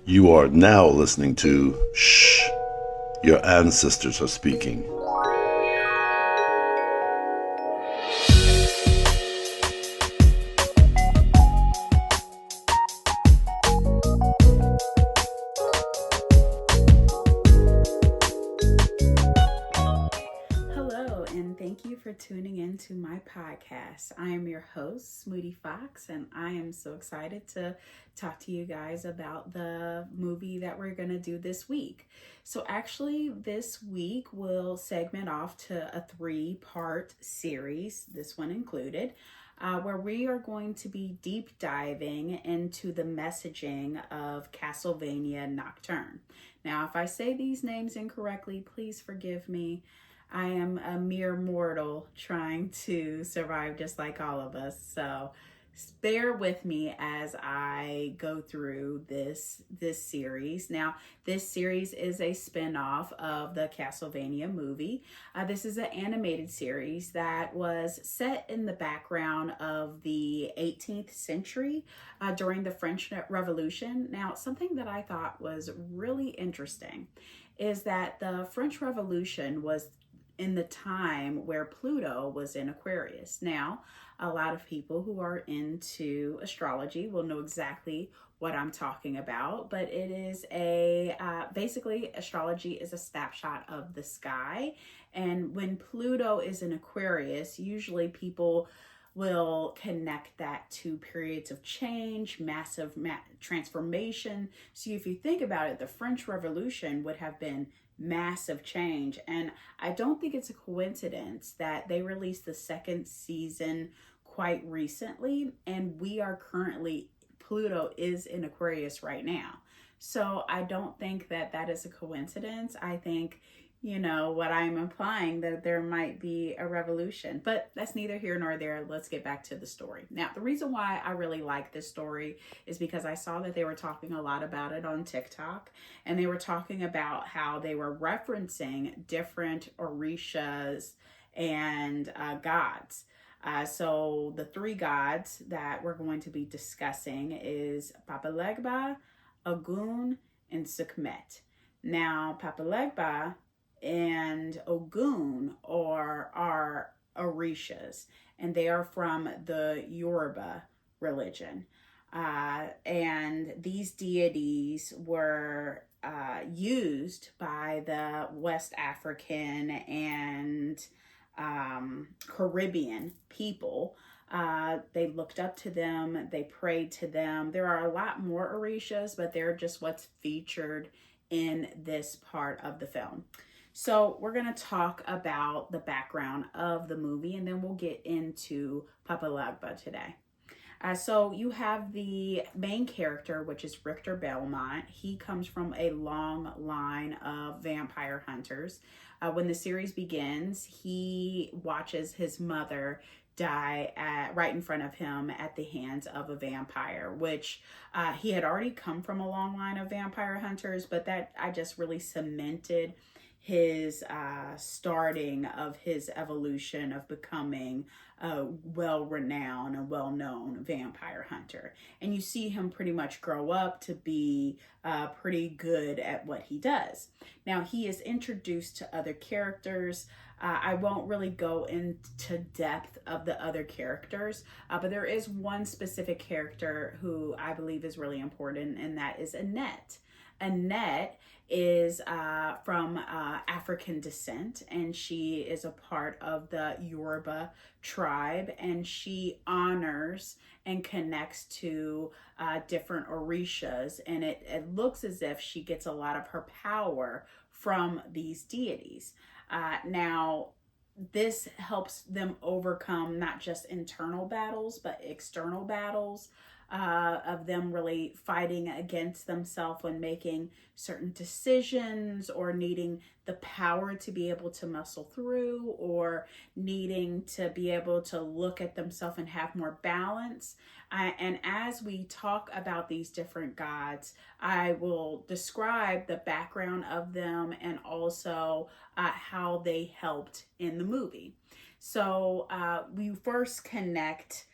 You are now listening to Shh, Your Ancestors Are Speaking. Hello, and thank you for tuning in to my podcast. I am your host, Smoothie Fox, and I am so excited to talk to you guys about the movie that we're going to do this week. So, actually, this week we'll segment off to a three-part series, this one included. Where we are going to be deep diving into the messaging of Castlevania Nocturne. Now, if I say these names incorrectly, please forgive me. I am a mere mortal trying to survive just like all of us. So bear with me as I go through this series. Now, this series is a spin-off of the Castlevania movie. This is an animated series that was set in the background of the 18th century during the French Revolution. Now, something that I thought was really interesting is that the French Revolution was in the time where Pluto was in Aquarius. Now, a lot of people who are into astrology will know exactly what I'm talking about, but it is basically astrology is a snapshot of the sky. And when Pluto is in Aquarius, usually people will connect that to periods of change, massive transformation. So if you think about it, the French Revolution would have been massive change. And I don't think it's a coincidence that they released the second season quite recently, and we are currently, Pluto is in Aquarius right now. So I don't think that that is a coincidence. I think, what I'm implying that there might be a revolution, but that's neither here nor there. Let's get back to the story. Now, the reason why I really like this story is because I saw that they were talking a lot about it on TikTok, and they were talking about how they were referencing different orishas and gods. So the three gods that we're going to be discussing is Papa Legba, Ogun, and Sekhmet. Now, Papa Legba and Ogun are orishas, and they are from the Yoruba religion. And these deities were used by the West African and Caribbean people. They looked up to them, they prayed to them. There are a lot more orishas, but they're just what's featured in this part of the film. So we're going to talk about the background of the movie, and then we'll get into Papa Legba today. So you have the main character, which is Richter Belmont. He comes from a long line of vampire hunters. When the series begins, he watches his mother die right in front of him at the hands of a vampire, which he had already come from a long line of vampire hunters, but that I just really cemented his starting of his evolution of becoming a well-renowned and well-known vampire hunter. And you see him pretty much grow up to be pretty good at what he does. Now, he is introduced to other characters. I won't really go into depth of the other characters, but there is one specific character who I believe is really important, and that is Annette. Annette is from African descent, and she is a part of the Yoruba tribe, and she honors and connects to different orishas, and it looks as if she gets a lot of her power from these deities. Now, this helps them overcome not just internal battles, but external battles of them really fighting against themselves when making certain decisions, or needing the power to be able to muscle through, or needing to be able to look at themselves and have more balance. And as we talk about these different gods, I will describe the background of them and also how they helped in the movie. So we first connect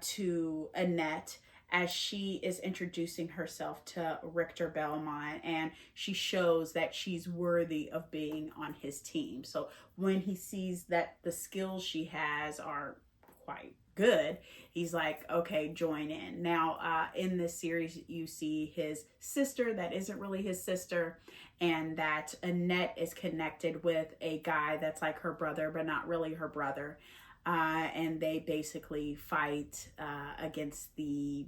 to Annette as she is introducing herself to Richter Belmont, and she shows that she's worthy of being on his team. So when he sees that the skills she has are quite good, he's like, okay, join in. Now, in this series, you see his sister that isn't really his sister, and that Annette is connected with a guy that's like her brother, but not really her brother. And they basically fight against the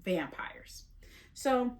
vampires. So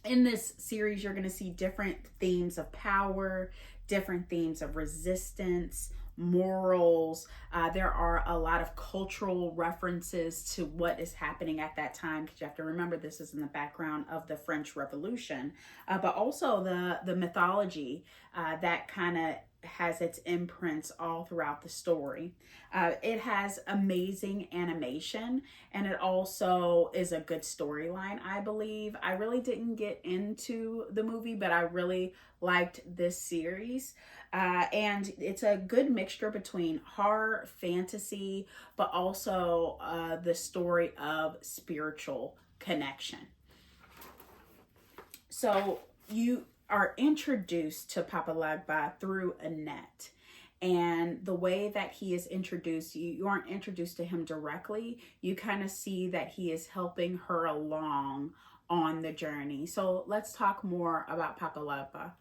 in this series, you're going to see different themes of power, different themes of resistance, morals. There are a lot of cultural references to what is happening at that time, because you have to remember this is in the background of the French Revolution, but also the mythology that kind of has its imprints all throughout the story. It has amazing animation, and it also is a good storyline, I believe. I really didn't get into the movie, but I really liked this series. And it's a good mixture between horror, fantasy, but also the story of spiritual connection. So you are introduced to Papa Legba through Annette. And the way that he is introduced, you aren't introduced to him directly. You kind of see that he is helping her along on the journey. So let's talk more about Papa Legba.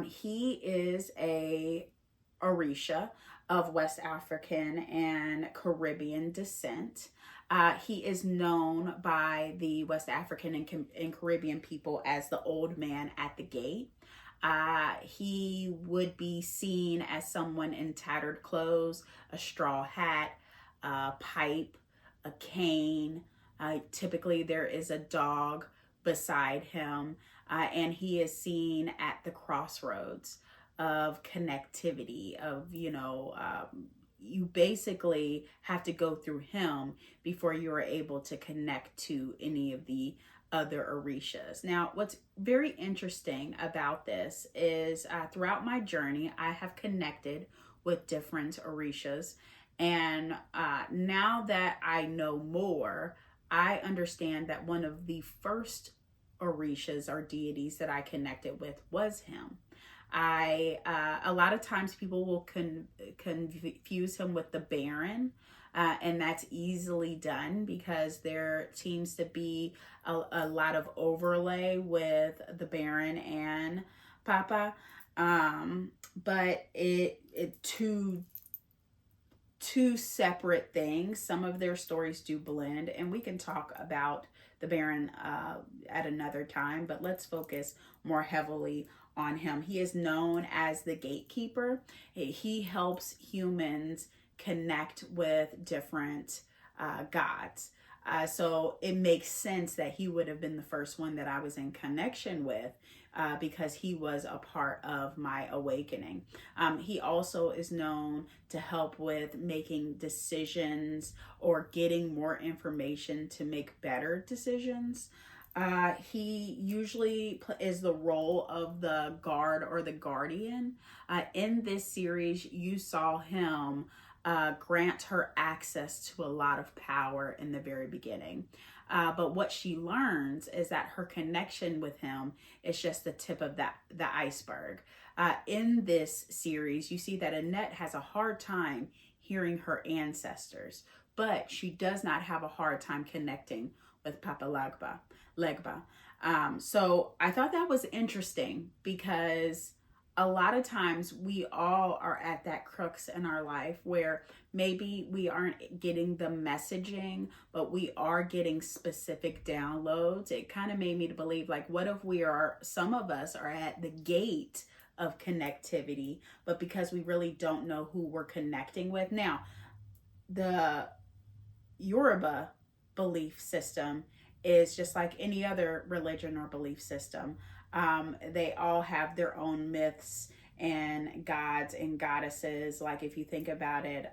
He is a Orisha of West African and Caribbean descent. He is known by the West African and Caribbean people as the old man at the gate. He would be seen as someone in tattered clothes, a straw hat, a pipe, a cane. Typically there is a dog beside him, and he is seen at the crossroads of connectivity, of, you basically have to go through him before you are able to connect to any of the other Orishas. Now, what's very interesting about this is throughout my journey, I have connected with different Orishas. And now that I know more, I understand that one of the first Orishas or deities that I connected with was him. A lot of times people will confuse him with the Baron, and that's easily done because there seems to be a lot of overlay with the Baron and Papa, but it two separate things. Some of their stories do blend, and we can talk about the Baron at another time, but let's focus more heavily on him. He is known as the Gatekeeper. He helps humans connect with different gods. So it makes sense that he would have been the first one that I was in connection with, because he was a part of my awakening. He also is known to help with making decisions or getting more information to make better decisions. He usually is the role of the guard or the guardian. In this series, you saw him grant her access to a lot of power in the very beginning. But what she learns is that her connection with him is just the tip of the iceberg. In this series, you see that Annette has a hard time hearing her ancestors, but she does not have a hard time connecting with Papa Legba. So I thought that was interesting because a lot of times we all are at that crux in our life where maybe we aren't getting the messaging, but we are getting specific downloads. It kind of made me to believe, like, what if some of us are at the gate of connectivity, but because we really don't know who we're connecting with. Now, the Yoruba belief system is just like any other religion or belief system. They all have their own myths and gods and goddesses. Like if you think about it,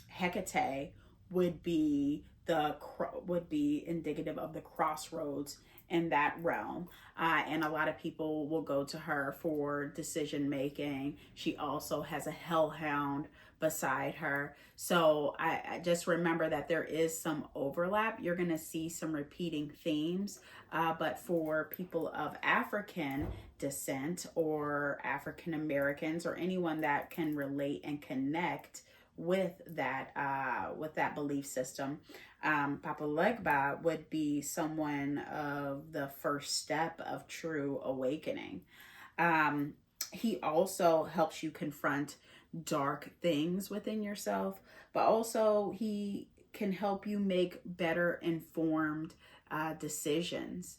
Hecate would be indicative of the crossroads in that realm. And a lot of people will go to her for decision making. She also has a hellhound beside her. So I just remember that there is some overlap. You're going to see some repeating themes. But for people of African descent or African Americans or anyone that can relate and connect with that belief system, Papa Legba would be someone of the first step of true awakening. He also helps you confront dark things within yourself, but also he can help you make better informed decisions.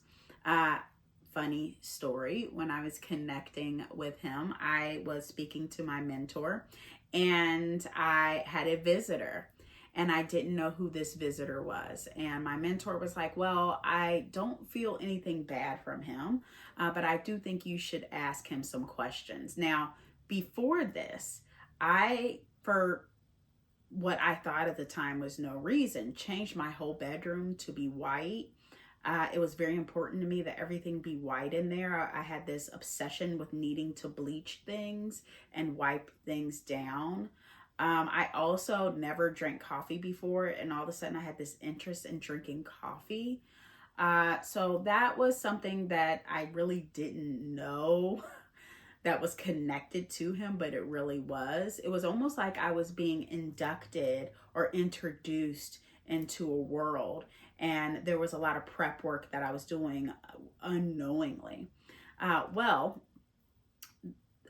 Funny story, when I was connecting with him, I was speaking to my mentor and I had a visitor and I didn't know who this visitor was. And my mentor was like, well, I don't feel anything bad from him, but I do think you should ask him some questions. Now, before this, for what I thought at the time was no reason, changed my whole bedroom to be white. It was very important to me that everything be white in there. I had this obsession with needing to bleach things and wipe things down. I also never drank coffee before, and all of a sudden I had this interest in drinking coffee. So that was something that I really didn't know that was connected to him, but it really was. It was almost like I was being inducted or introduced into a world, and there was a lot of prep work that I was doing unknowingly. Well,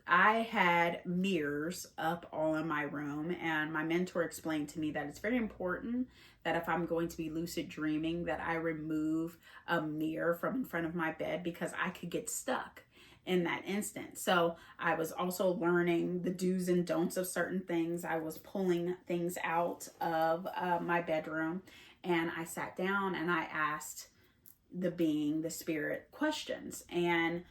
I had mirrors up all in my room, and my mentor explained to me that it's very important that if I'm going to be lucid dreaming, that I remove a mirror from in front of my bed because I could get stuck in that instant. So I was also learning the do's and don'ts of certain things. I was pulling things out of my bedroom, and I sat down and I asked the spirit, questions. And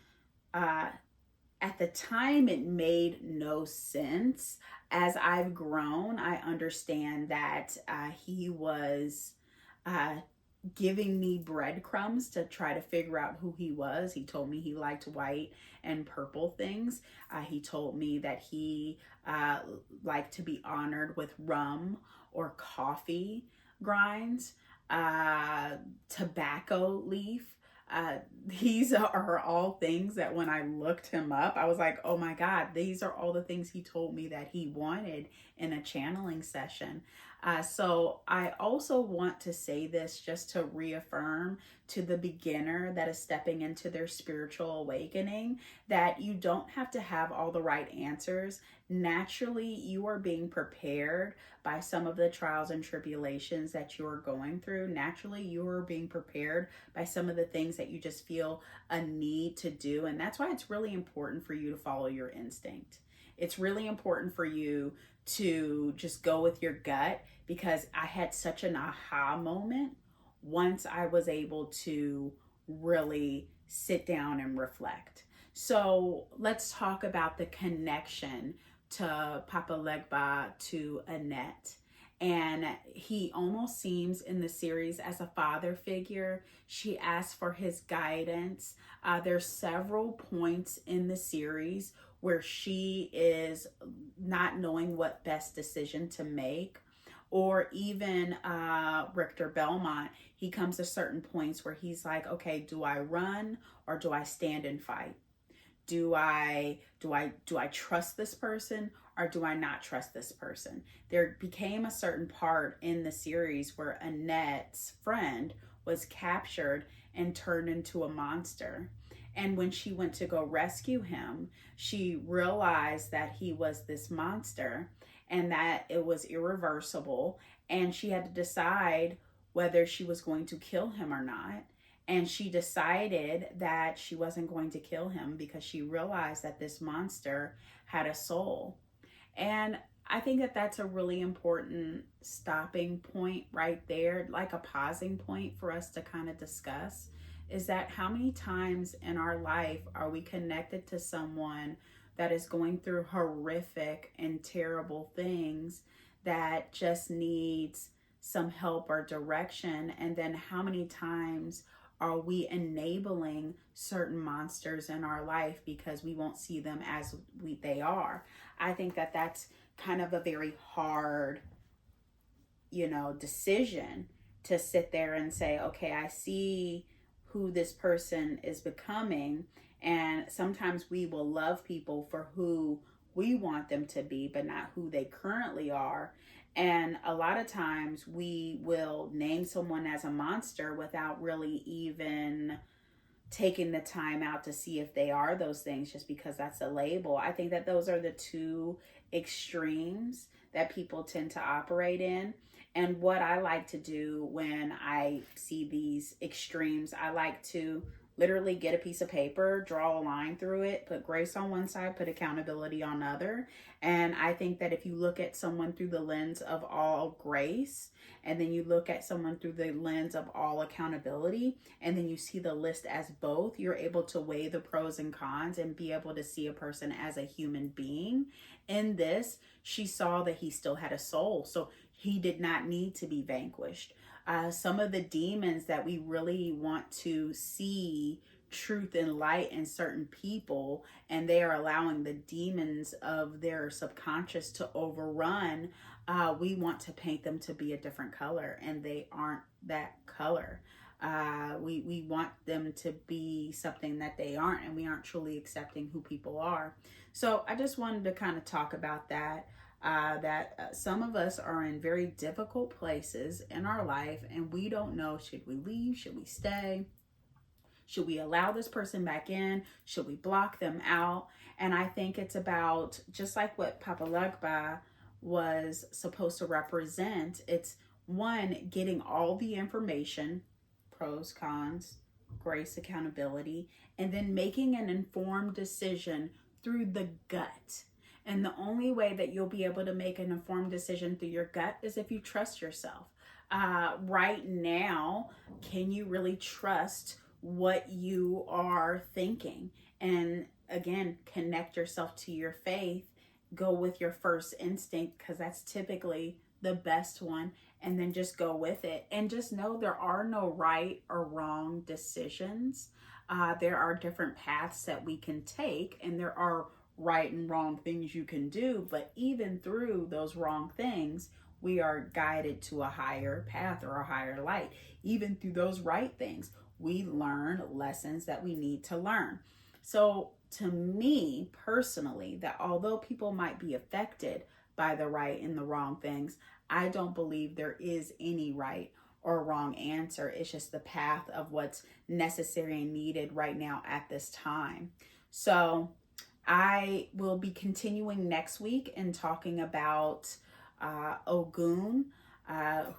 at the time, it made no sense. As I've grown, I understand that he was giving me breadcrumbs to try to figure out who he was. He told me he liked white and purple things. He told me that he liked to be honored with rum or coffee grinds, tobacco leaf. These are all things that when I looked him up, I was like, oh my God, these are all the things he told me that he wanted in a channeling session. So I also want to say this just to reaffirm to the beginner that is stepping into their spiritual awakening that you don't have to have all the right answers. Naturally, you are being prepared by some of the trials and tribulations that you are going through. Naturally, you are being prepared by some of the things that you just feel a need to do. And that's why it's really important for you to follow your instinct. It's really important for you to just go with your gut, because I had such an aha moment once I was able to really sit down and reflect. So let's talk about the connection to Papa Legba to Annette. And he almost seems in the series as a father figure. She asks for his guidance. There's several points in the series where she is not knowing what best decision to make. Or even Richter Belmont, he comes to certain points where he's like, okay, do I run or do I stand and fight? Do I trust this person or do I not trust this person? There became a certain part in the series where Annette's friend was captured and turned into a monster. And when she went to go rescue him, she realized that he was this monster and that it was irreversible. And she had to decide whether she was going to kill him or not. And she decided that she wasn't going to kill him because she realized that this monster had a soul. And I think that that's a really important stopping point right there, like a pausing point for us to kind of discuss, is that how many times in our life are we connected to someone that is going through horrific and terrible things that just needs some help or direction, and then how many times are we enabling certain monsters in our life because we won't see them as they are? I think that that's kind of a very hard, decision to sit there and say, okay, I see who this person is becoming. And sometimes we will love people for who we want them to be, but not who they currently are. And a lot of times we will name someone as a monster without really even taking the time out to see if they are those things, just because that's a label. I think that those are the two extremes that people tend to operate in. And what I like to do when I see these extremes, I like to literally get a piece of paper, draw a line through it, put grace on one side, put accountability on the other. And I think that if you look at someone through the lens of all grace, and then you look at someone through the lens of all accountability, and then you see the list as both, you're able to weigh the pros and cons and be able to see a person as a human being. In this, she saw that he still had a soul, so he did not need to be vanquished. Some of the demons that we really want to see truth and light in certain people, and they are allowing the demons of their subconscious to overrun, we want to paint them to be a different color, and they aren't that color. We want them to be something that they aren't, and we aren't truly accepting who people are. So I just wanted to kind of talk about that. Some of us are in very difficult places in our life, and we don't know, should we leave? Should we stay? Should we allow this person back in? Should we block them out? And I think it's about, just like what Papa Legba was supposed to represent, it's one, getting all the information, pros, cons, grace, accountability, and then making an informed decision through the gut. And the only way that you'll be able to make an informed decision through your gut is if you trust yourself. Right now, can you really trust what you are thinking? And again, connect yourself to your faith. Go with your first instinct, because that's typically the best one. And then just go with it. And just know there are no right or wrong decisions. There are different paths that we can take, and there are right and wrong things you can do, but even through those wrong things, we are guided to a higher path or a higher light. Even through those right things, we learn lessons that we need to learn. So to me personally, that although people might be affected by the right and the wrong things, I don't believe there is any right or wrong answer. It's just the path of what's necessary and needed right now at this time. So I will be continuing next week and talking about Ogun,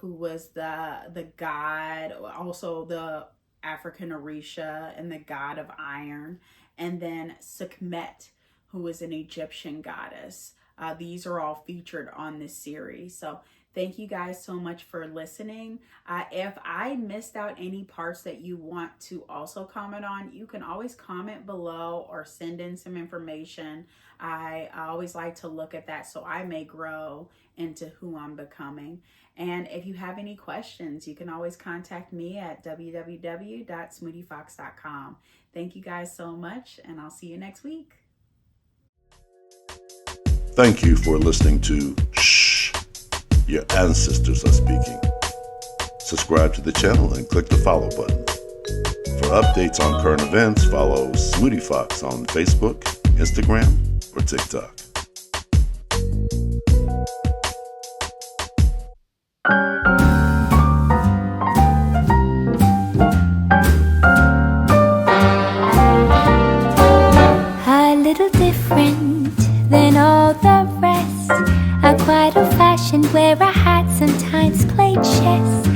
who was the god, also the African Orisha and the god of iron, and then Sekhmet, who is an Egyptian goddess. These are all featured on this series. So thank you guys so much for listening. If I missed out any parts that you want to also comment on, you can always comment below or send in some information. I always like to look at that so I may grow into who I'm becoming. And if you have any questions, you can always contact me at www.smoothiefox.com. Thank you guys so much, and I'll see you next week. Thank you for listening to Shh, Your Ancestors Are Speaking. Subscribe to the channel and click the follow button. For updates on current events, follow Smoothie Fox on Facebook, Instagram, or TikTok. A little different than all the rest. I'm quite old-fashioned, wear a hat, sometimes play chess.